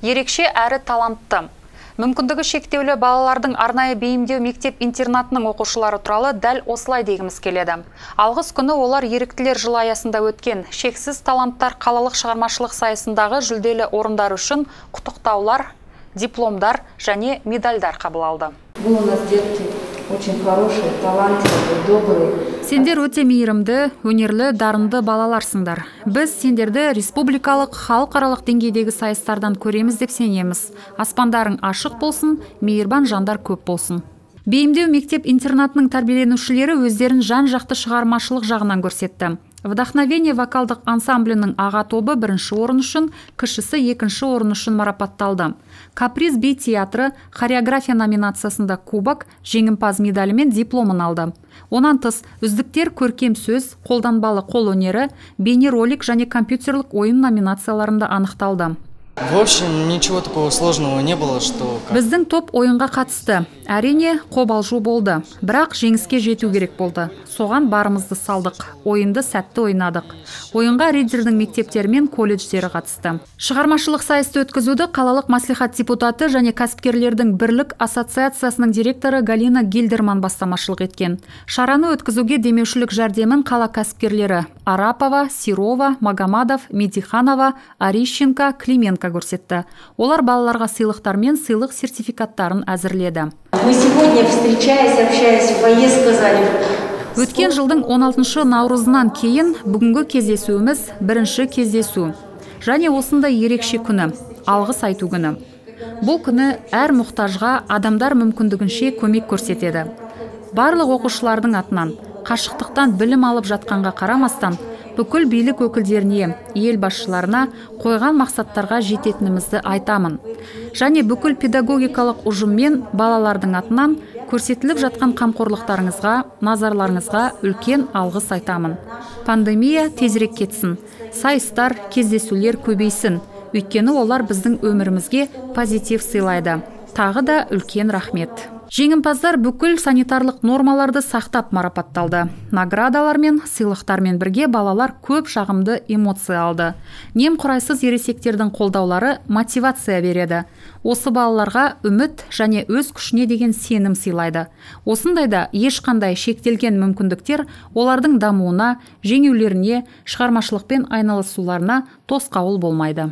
ерекше әрі талантты. Мүмкіндігі шектеулі балалардың арнайы бейімдеу мектеп-интернатының оқушылары туралы дәл осылай дегіміз келеді. Алғыс күні олар еріктілер жылы аясында өткен шексіз таланттар қалалық шығармашылық сайысындағы жүлделі орындар үшін құттықтаулар, дипломдар және медальдар қабыл алды. Бұл у нас детки очень хорошие, талантливые, добрые. Сендер өте мейірімді, өнерлі, дарынды балаларсыңдар. Біз сендерді республикалық, халықаралық деңгейдегі сайыстардан көреміз деп сенеміз. Аспандарың ашық болсын, мейірбан жандар көп болсын. Бейімдеу мектеп-интернатының тәрбиеленушілері өздерін жан-жақты шығармашылық жағынан көрсетті. Вдохновение вокалдық ансамблінің аға тобы бірінші орын үшін, кішісі екінші орын үшін марапатталды. Каприз би театры хореография номинациясында кубок, жеңімпаз медалі мен дипломын алды. Онан тыс үздіктер көркем сөз, қолданбалы қол өнері, бейнеролик және компьютерлік ойын номинацияларында анықталды. В общем, ничего такого сложного не было, что... Біздің топ ойынға қатысты. Әрине, қобалжу болды. Бірақ жеңіске жету керек болды. Соған барымызды салдық. Ойынды сәтті ойнадық. Ойынға ридердің мектептері мен колледждері қатысты. Шығармашылық сайысты өткізуді қалалық маслихат депутаты және кәсіпкерлердің бірлік ассоциациясының директоры Галина Гильдерман бастамашылық еткен. Шараны өткізуге демеушілік жәрдемін қала кәсіпкерлері Арапова, Сирова, Магомадов, Медиханова, Арищенко, Клименко көрсетті. Олар балаларға сыйлықтар мен сыйлық сертификаттарын әзірледі. Мы сегодня, встречаясь, общаясь в фойе, сказали... Өткен жылдың 16 наурызынан кейін бүгінгі кездесуіміз бірінші кездесу. Және осындай ерекше күні, алғыс айту күні. Бұл күні әр мұқтажға адамдар мүмкіндігінше көмек көрсетеді. Барлық оқушылардың атынан, қашықтықтан білім алып жатқанға қарамастан, бүкіл билік өкілдеріне, ел басшыларына қойған мақсаттарға жететінімізді айтамын. Және бүкіл педагогикалық ұжыммен балалардың атынан көрсетіліп жатқан қамқорлықтарыңызға, назарларыңызға үлкен алғыс айтамын. Пандемия тезірек кетсін, сайыстар, кездесулер көбейсін, өйткені олар біздің өмірімізге позитив сыйлайды. Тағы да үлкен рахмет. Жеңімпаздар бүкіл санитарлық нормаларды сақтап марапатталды. Наградалармен, сыйлықтармен бірге балалар көп жағымды эмоция алды. Немқұрайсыз ересектердің қолдаулары мотивация береді. Осы балаларға үміт және өз күшіне деген сенім сыйлайды. Осындайда ешқандай шектелген мүмкіндіктер олардың дамуына, жеңулеріне, шығармашылықпен айналысуларына тосқауыл болмайды.